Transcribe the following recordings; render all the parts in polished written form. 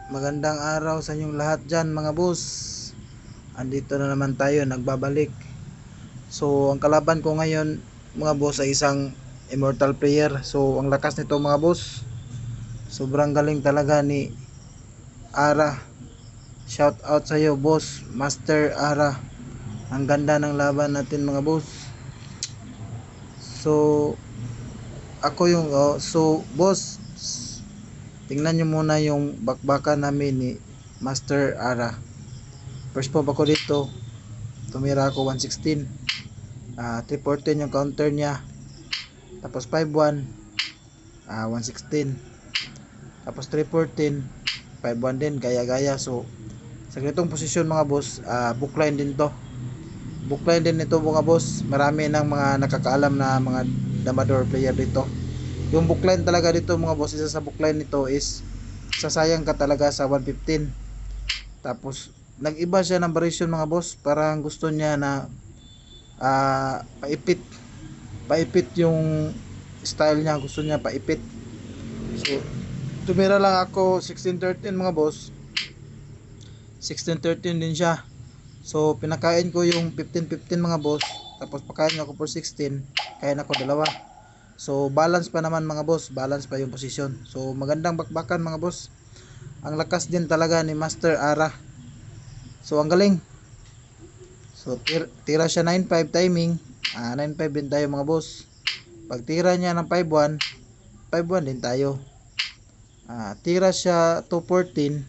Magandang araw sa inyong lahat dyan mga boss. Andito na naman tayo, nagbabalik. So ang kalaban ko ngayon mga boss ay isang immortal player. So ang lakas nito mga boss, sobrang galing talaga ni Ara. Shout out sa iyo boss, Master Ara. Ang ganda ng laban natin mga boss. So ako yung boss, tingnan nyo muna yung bakbakan namin ni Master Ara. First pop ako dito, tumira ako 116, 314 yung counter niya, tapos 51, 116, tapos 314, 51 din, gaya-gaya. So sa ganitong posisyon mga boss, bookline din to, bookline din ito mga boss. Marami ng mga nakakaalam na mga damador player dito. Yung bookline talaga dito mga boss, isa sa bookline nito is sasayang ka talaga sa 115. Tapos nag-iba siya ng variation mga boss, parang gusto niya na paipit yung style niya, gusto niya paipit. So tumira lang ako 1613 mga boss, 1613 din siya. So pinakain ko yung 1515 mga boss, tapos pakain ako for 16, kain ako dalawa. So balance pa naman mga boss, balance pa yung posisyon. So magandang bakbakan mga boss. Ang lakas din talaga ni Master Ara. So ang galing. So tira siya 9.5 timing, 9.5 din tayo mga boss. Pag tira niya ng 5.1, 5.1 din tayo. Tira siya 2.14,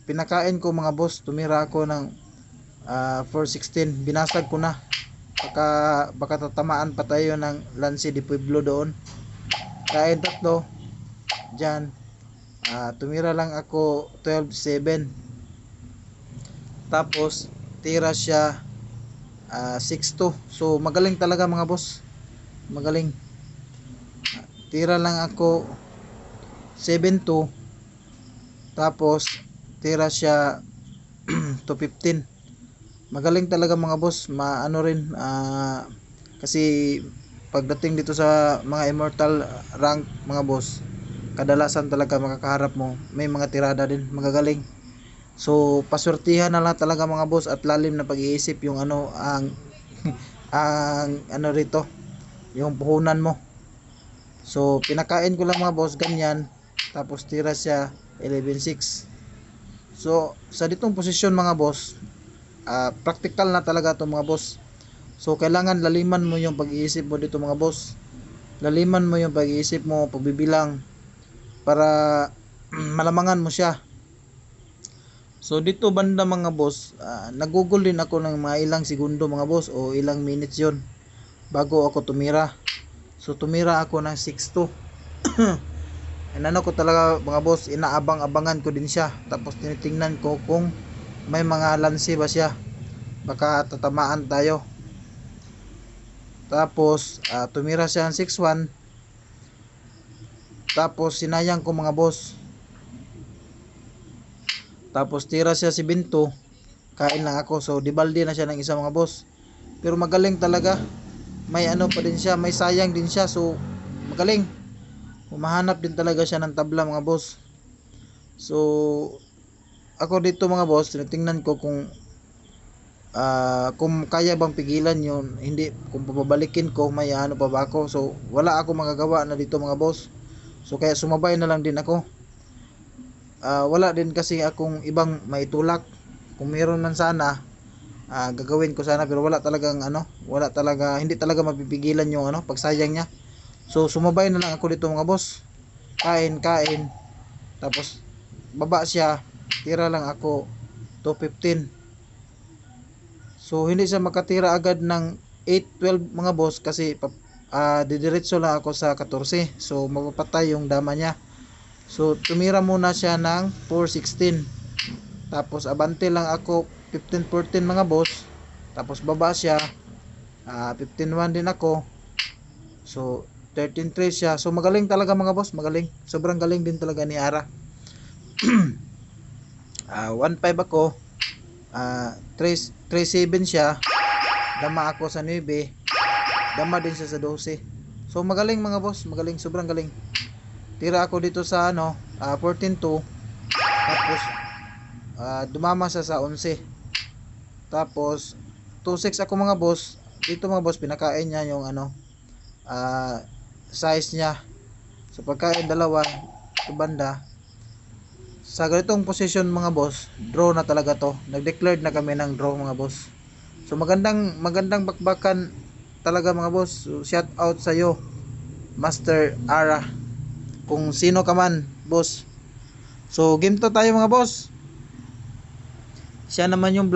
pinakain ko mga boss, tumira ako ng 4.16, binasag ko na. Baka tatamaan pa tayo ng Lance de Pueblo doon. Kain tatlo dyan, tumira lang ako 12.7, tapos tira siya 6.2. So magaling talaga mga boss, magaling. Tira lang ako 7.2, tapos tira siya 2.15. Magaling talaga mga boss, maano rin, kasi pagdating dito sa mga immortal rank mga boss, kadalasan talaga makakaharap mo may mga tirada din, magagaling. So paswertihan na lang talaga mga boss, at lalim na pag-iisip yung ang ang rito, yung puhunan mo. So pinakain ko lang mga boss ganyan, tapos tira siya 11.6. So sa ditong posisyon mga boss, practical na talaga to mga boss. So kailangan laliman mo yung pag-iisip mo dito mga boss, laliman mo yung pag-iisip mo, pagbibilang, para malamangan mo siya. So dito banda mga boss, nagugol din ako ng mga ilang segundo mga boss, o ilang minutes yon bago ako tumira. So tumira ako ng 6.2. Ano ko talaga mga boss, inaabang-abangan ko din siya, tapos tinitingnan ko kung may mga lansi ba siya, baka tatamaan tayo. Tapos tumira siya ng 6.1, tapos sinayang ko mga boss, tapos tira siya 7.2, kain lang ako. So dibaldi na siya ng isa mga boss, pero magaling talaga, may pa din siya, may sayang din siya. So magaling, humahanap din talaga siya ng tabla mga boss. So ako dito mga boss, tinitingnan ko kung kaya bang pigilan yun, hindi, kung pababalikin ko may pa ba ako. So wala ako magagawa na dito mga boss, so kaya sumabay na lang din ako. Wala din kasi akong ibang maitulak. Kung meron man sana, gagawin ko sana, pero wala talagang wala talaga, hindi talaga mapipigilan yung pagsayang niya. So sumabay na lang ako dito mga boss, kain, tapos baba siya, tira lang ako 2.15. So hindi siya makatira agad ng 8.12 mga boss, kasi didiretso lang ako sa 14. So mapapatay yung dama niya. So tumira muna siya ng 4.16, tapos abante lang ako 15.14 mga boss, tapos baba siya 15.1 din ako. So 13.3 siya. So magaling talaga mga boss, magaling, sobrang galing din talaga ni Ara. 1.5 ako, 3.7 siya, dama ako sa 9, dama din siya sa 12. So magaling mga boss, magaling, sobrang galing. tira ako dito sa 14-2. Tapos dumama siya sa 11. Tapos 2-6 ako mga boss. Dito mga boss, pinakain niya yung size niya. So pagkain dalawa sa banda, sa ganitong position mga boss, draw na talaga to. Nag-declared na kami ng draw mga boss. So magandang bakbakan talaga mga boss. So, shout out sa iyo, Master Ara. Kung sino ka man, boss. So game to tayo mga boss. Siya naman yung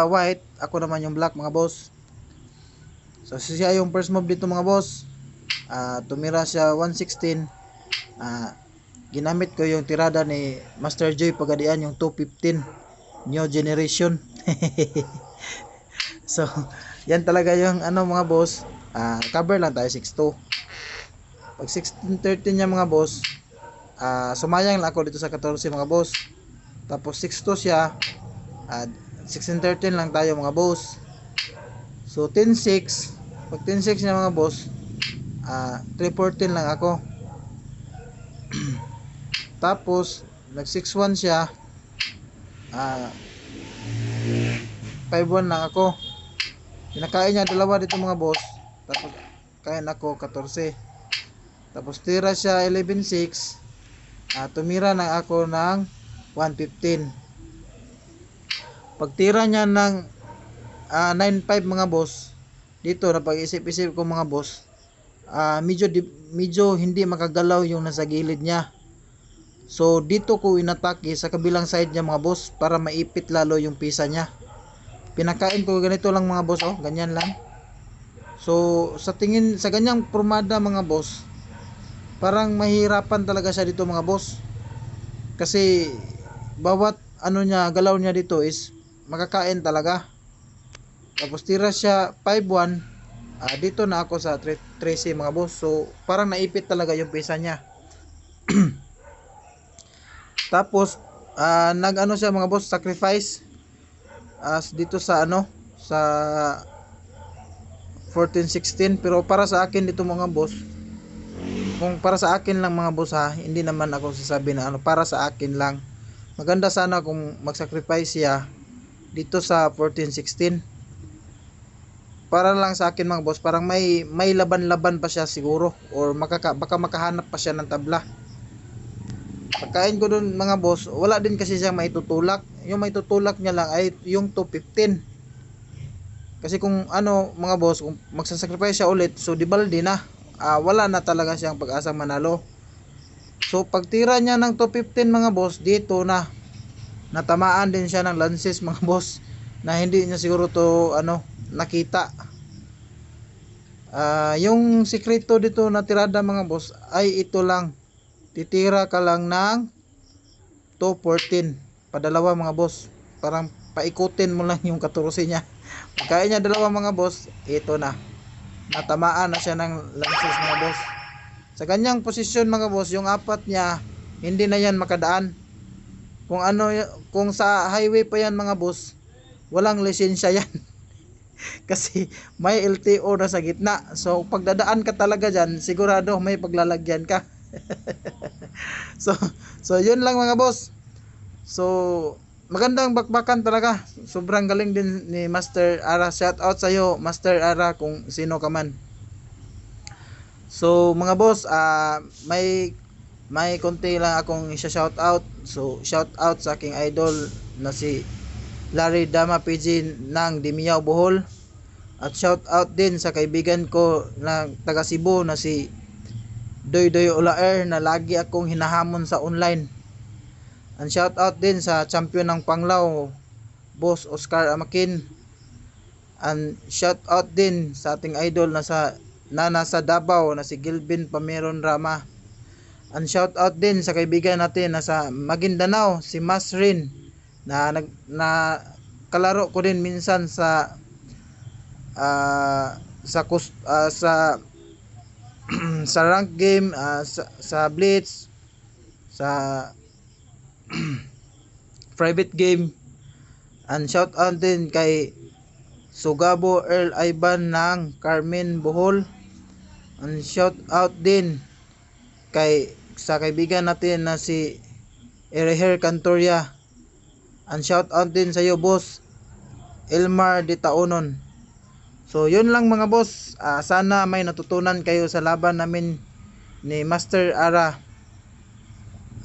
white, ako naman yung black mga boss. So siya yung first move dito mga boss. Tumira siya 116. Ginamit ko yung tirada ni Master Joy Pagadian, yung 215 new generation. So yan talaga yung mga boss. Cover lang tayo 6-2. Pag 16-13 niya mga boss, sumayang lang ako dito sa 14 mga boss. Tapos 6-2 siya, 16-13 lang tayo mga boss. So 10-6, pag 10-6 niya mga boss, 3-14 lang ako. Tapos nag 6-1 siya, 5-1 lang ako. Pinakain niya dalawa dito mga boss. Tapos kain ako 14. Tapos tira siya 11-6. Tumira na ako ng 115. Pag tira niya ng 9-5 mga boss, dito na pag-isip-isip ko mga boss, medyo hindi makagalaw yung nasa gilid niya. So dito ko inatake sa kabilang side niya mga boss para maipit lalo yung pisa niya. Pinakain ko ganito lang mga boss, ganyan lang. So sa ganyang formada mga boss, parang mahirapan talaga siya dito mga boss. Kasi bawat galaw niya dito is makakain talaga. Tapos tira siya 5-1. Dito na ako sa 13 mga boss. So parang naipit talaga yung pisa niya. Tapos siya mga boss, sacrifice dito sa sa 14-16. Pero para sa akin dito mga boss, kung para sa akin lang mga boss hindi naman ako sasabi na para sa akin lang. Maganda sana kung mag-sacrifice siya dito sa 14-16. Para lang sa akin mga boss, parang may laban-laban pa siya siguro, or baka makahanap pa siya ng tabla. Pagkain ko dun mga boss, wala din kasi siya maitutulak. Yung maitutulak niya lang ay yung 215. Kasi kung mga boss, kung magsasacrifice siya ulit, so di baldi na. Wala na talaga siyang pag-asang manalo. So pagtira niya ng 215 mga boss, dito na natamaan din siya ng lances mga boss, na hindi niya siguro to nakita. Yung sikreto dito na tirada mga boss ay ito lang. Titira ka lang ng 214 padalawa mga boss, parang paikutin mo lang yung 14 niya. Pagkain niya dalawa mga boss, ito na natamaan na siya ng lances mga boss. Sa ganyang posisyon mga boss, yung apat niya hindi na yan makadaan. Kung sa highway pa yan mga boss, walang lisensya yan. Kasi may LTO na sa gitna. So pagdadaan ka talaga dyan, sigurado may paglalagyan ka. So yun lang mga boss. So magandang bakbakan talaga. Sobrang galing din ni Master Ara. Shout out sa iyo Master Ara, kung sino ka man. So mga boss, may konti lang akong i-shout out. So shout out sa aking idol na si Larry Dama PG ng Dimiao Bohol. At shout out din sa kaibigan ko na taga Cebu na si Doy Olaer, na lagi akong hinahamon sa online. And shout out din sa champion ng Panglao, Boss Oscar Amakin. And shout out din sa ating idol na nasa Davao na si Gilbin Pameron Rama. And shout out din sa kaibigan natin na sa Maguindanao, si Masrin, na kalaro ko din minsan sa sa rank game, sa blitz, sa private game. And shout out din kay Sugabo Earl Ivan ng Carmen Bohol. And shout out din kay sa kaibigan natin na si Ereher Cantoria. And shout out din sa iyo boss Elmar de Taonon. So yun lang mga boss, sana may natutunan kayo sa laban namin ni Master Ara.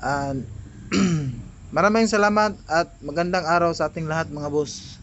And maraming salamat at magandang araw sa ating lahat mga boss.